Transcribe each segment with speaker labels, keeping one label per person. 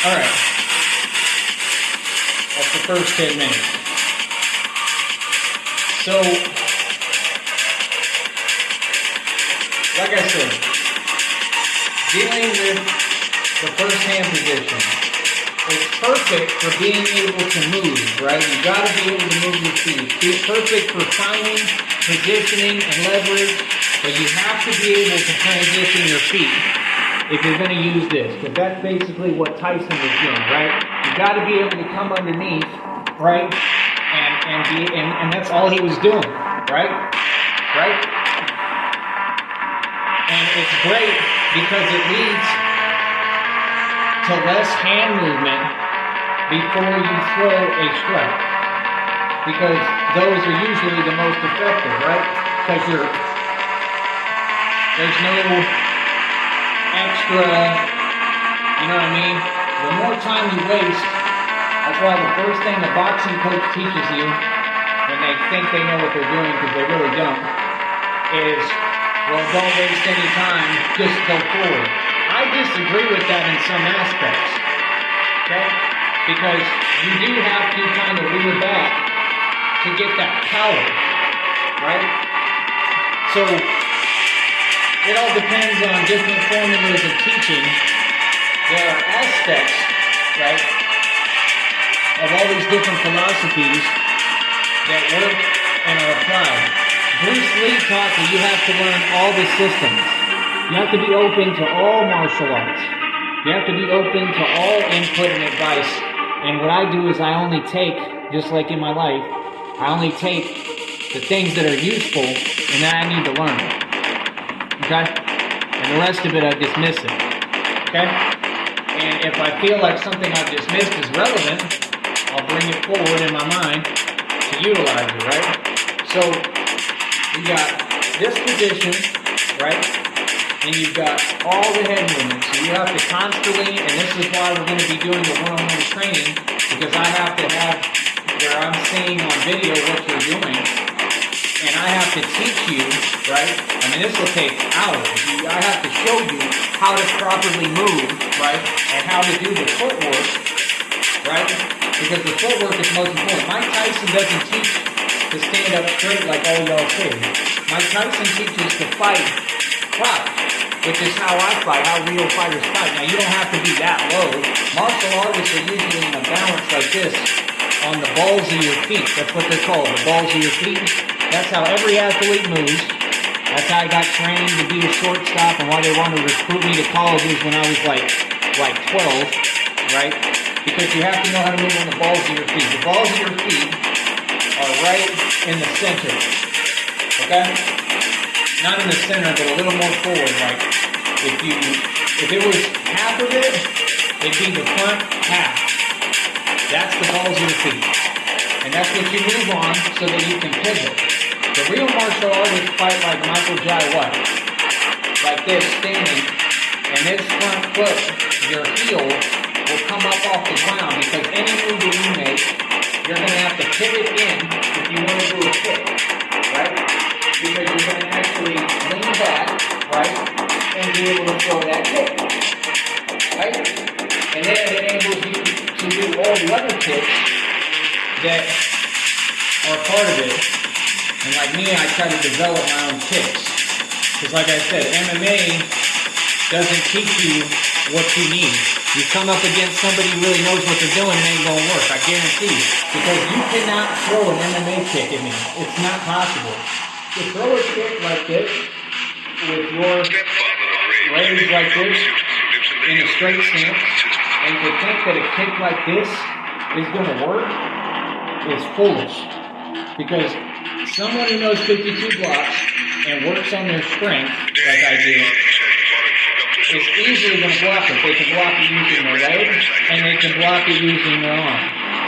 Speaker 1: Alright. That's the first 10 minutes. So, like I said, dealing with the first hand position, it's perfect for being able to move, right? You gotta be able to move your feet. It's perfect for timing, positioning, and leverage, but you have to be able to transition your feet if you're gonna use this, because that's basically what Tyson was doing, right? You gotta be able to come underneath, right? And that's all he was doing, right? Right? And it's great because it leads to less hand movement before you throw a strike. Because those are usually the most effective, right? Because there's no extra, you know what I mean? The more time you waste, that's why the first thing a boxing coach teaches you when they think they know what they're doing, because they really don't, is, well, don't waste any time, just go forward. I disagree with that in some aspects, okay? Because you do have to kind of rear back to get that power, right? So, it all depends on different formulas of teaching. There are aspects, right, of all these different philosophies that work and are applied. Bruce Lee taught that you have to learn all the systems. You have to be open to all martial arts. You have to be open to all input and advice. And what I do is I only take, just like in my life, I only take the things that are useful and that I need to learn. Okay? And the rest of it I dismiss it. Okay? And if I feel like something I've dismissed is relevant, I'll bring it forward in my mind to utilize it, right? So, you got this position, right? And you've got all the head movements. So you have to constantly, and this is why we're going to be doing the one-on-one training, because I have to have where I'm seeing on video what you're doing, and I have to teach you, right? I mean, this will take hours. I have to show you how to properly move, right? And how to do the footwork, right? Because the footwork is most important. Mike Tyson doesn't teach to stand up straight like all y'all say. Mike Tyson teaches to fight proper, which is how I fight, how real fighters fight. Now, you don't have to be that low. Martial artists are usually in a balance like this on the balls of your feet. That's what they're called, the balls of your feet. That's how every athlete moves. That's how I got trained to be a shortstop and why they wanted to recruit me to colleges when I was like 12, right? Because you have to know how to move on the balls of your feet. The balls of your feet are right in the center, okay? Not in the center, but a little more forward. Like if it was half of it, it'd be the front half. That's the balls of your feet. And that's what you move on so that you can pivot. The real martial artists fight like Michael Jai White. Like this, standing. And this front foot, your heel, will come up off the ground because any move that you make, you're going to have to pivot in if you want to do a kick. Right? Because you're going to actually lean back, right? And be able to throw that kick. Right? And then it enables you to do all the other kicks that are part of it. And like me, I try to develop my own kicks. Because like I said, MMA doesn't teach you what you need. You come up against somebody who really knows what they're doing, it ain't going to work, I guarantee you. Because you cannot throw an MMA kick at me. It's not possible. To throw a kick like this, with your legs like this, in a straight stance, and to think that a kick like this is going to work, is foolish. Because someone who knows 52 blocks and works on their strength, like I do, is easily going to block it. They can block it using their legs, and they can block it using their arm.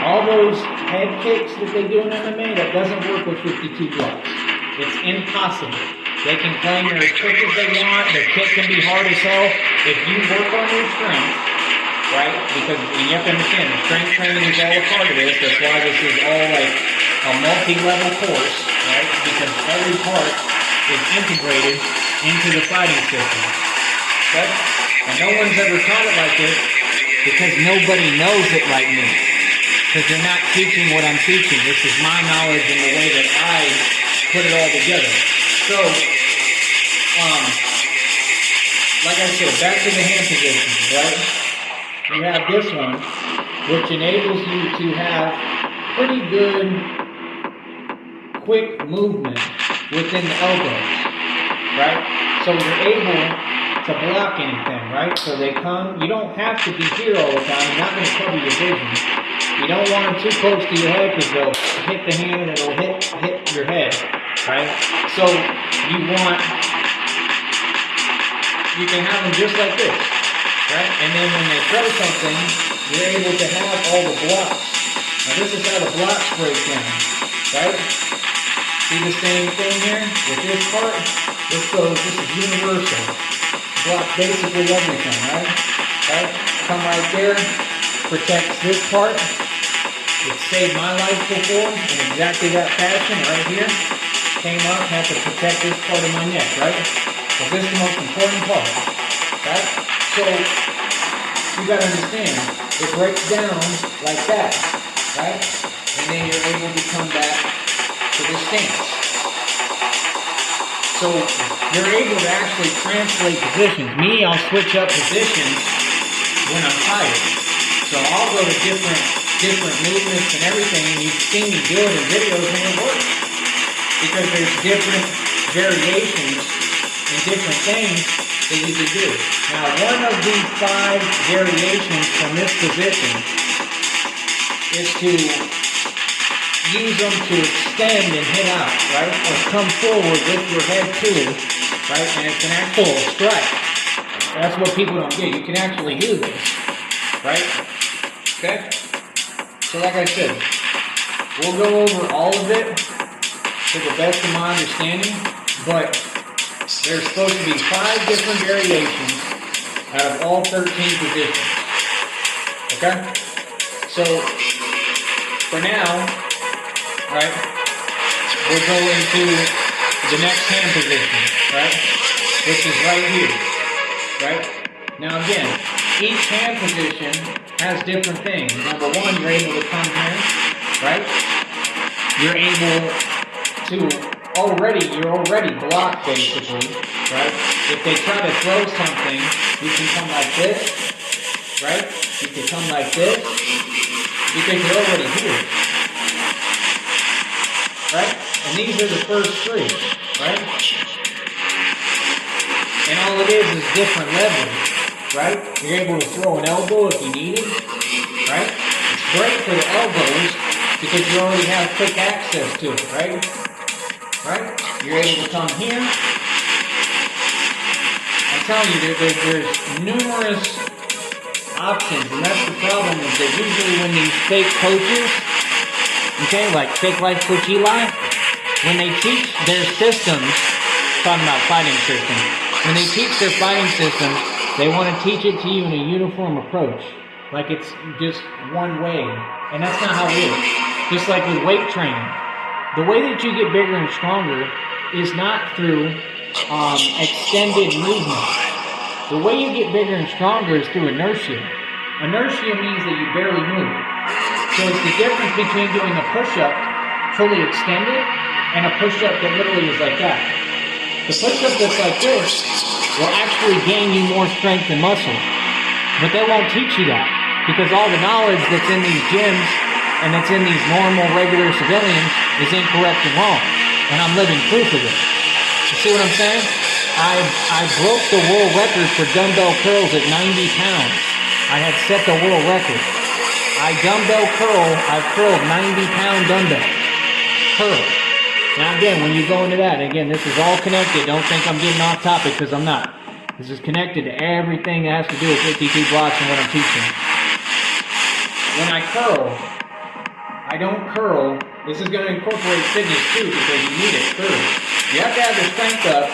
Speaker 1: All those head kicks that they do in MMA, that doesn't work with 52 blocks. It's impossible. They can claim they're as quick as they want. Their kick can be hard as hell. If you work on your strength, right? Because you have to understand, the strength training is all a part of this. That's why this is all like a multi-level course, right? Because every part is integrated into the fighting system. Okay? And no one's ever taught it like this because nobody knows it like me. Because they're not teaching what I'm teaching. This is my knowledge and the way that I put it all together. So, like I said, back to the hand positions, right? You have this one, which enables you to have pretty good, quick movement within the elbows, right? So you're able to block anything, right? So they come, you don't have to be here all the time. You're not going to cover your vision. You don't want them too close to your head because they'll hit the hand and it'll hit your head, right? So you can have them just like this, right? And then when they throw something, you're able to have all the blocks. Now this is how the blocks break down, right? See the same thing here with this part? This is universal. Block basically everything, right? Right? Come right there, protects this part. It saved my life before in exactly that fashion right here. Came up, had to protect this part of my neck, right? So this is the most important part, right? So you gotta understand, it breaks down like that, right? And then you're able to come back to this stance. So you're able to actually translate positions. Me, I'll switch up positions when I'm tired. So I'll go to different movements and everything, and you've seen me do it in videos and it works. Because there's different variations and different things that you can do. Now, one of the 5 variations from this position is to use them to extend and hit out, right? Or come forward with your head too, right? And it's an actual strike. That's what people don't get. You can actually do this, right? Okay? So like I said, we'll go over all of it to the best of my understanding, but there's supposed to be 5 different variations out of all 13 positions. Okay? So, for now, right, we'll go into the next hand position, right, which is right here, right? Now again, each hand position has different things. Number 1, you're able to come here, right? You're able to you're already blocked basically, right? If they try to throw something, you can come like this, right? You can come like this, because you're already here, right? And these are the first 3, right? And all it is different levels, right? You're able to throw an elbow if you need it, right? It's great for the elbows because you already have quick access to it, right? Right? You're able to come here. I'm telling you, there's numerous options, and that's the problem is that usually when these fake coaches, okay, like Fake Life Coach Eli, when they teach their systems, talking about fighting systems, when they teach their fighting systems, they want to teach it to you in a uniform approach, like it's just one way, and that's not how it is. Just like with weight training. The way that you get bigger and stronger is not through extended movement. The way you get bigger and stronger is through inertia. Inertia means that you barely move. So it's the difference between doing a push-up fully extended and a push-up that literally is like that. The push-up that's like this will actually gain you more strength and muscle. But they won't teach you that because all the knowledge that's in these gyms and that's in these normal, regular civilians is incorrect and wrong. And I'm living proof of it. You see what I'm saying? I broke the world record for dumbbell curls at 90 pounds. I had set the world record. I curled 90-pound dumbbells. Curl. Now again, when you go into that, again, this is all connected. Don't think I'm getting off topic because I'm not. This is connected to everything that has to do with 52 blocks and what I'm teaching. When I curl, I don't curl. This is going to incorporate fitness too because you need it through. You have to have the strength up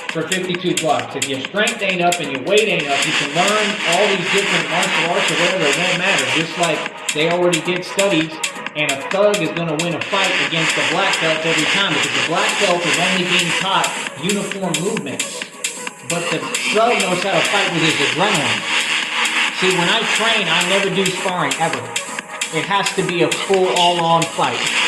Speaker 1: for 52 blocks. If your strength ain't up and your weight ain't up, you can learn all these different martial arts or whatever. It won't matter. Just like they already did studies, and a thug is going to win a fight against a black belt every time because the black belt is only being taught uniform movements. But the thug knows how to fight with his adrenaline. See, when I train, I never do sparring, ever. It has to be a full all-on fight.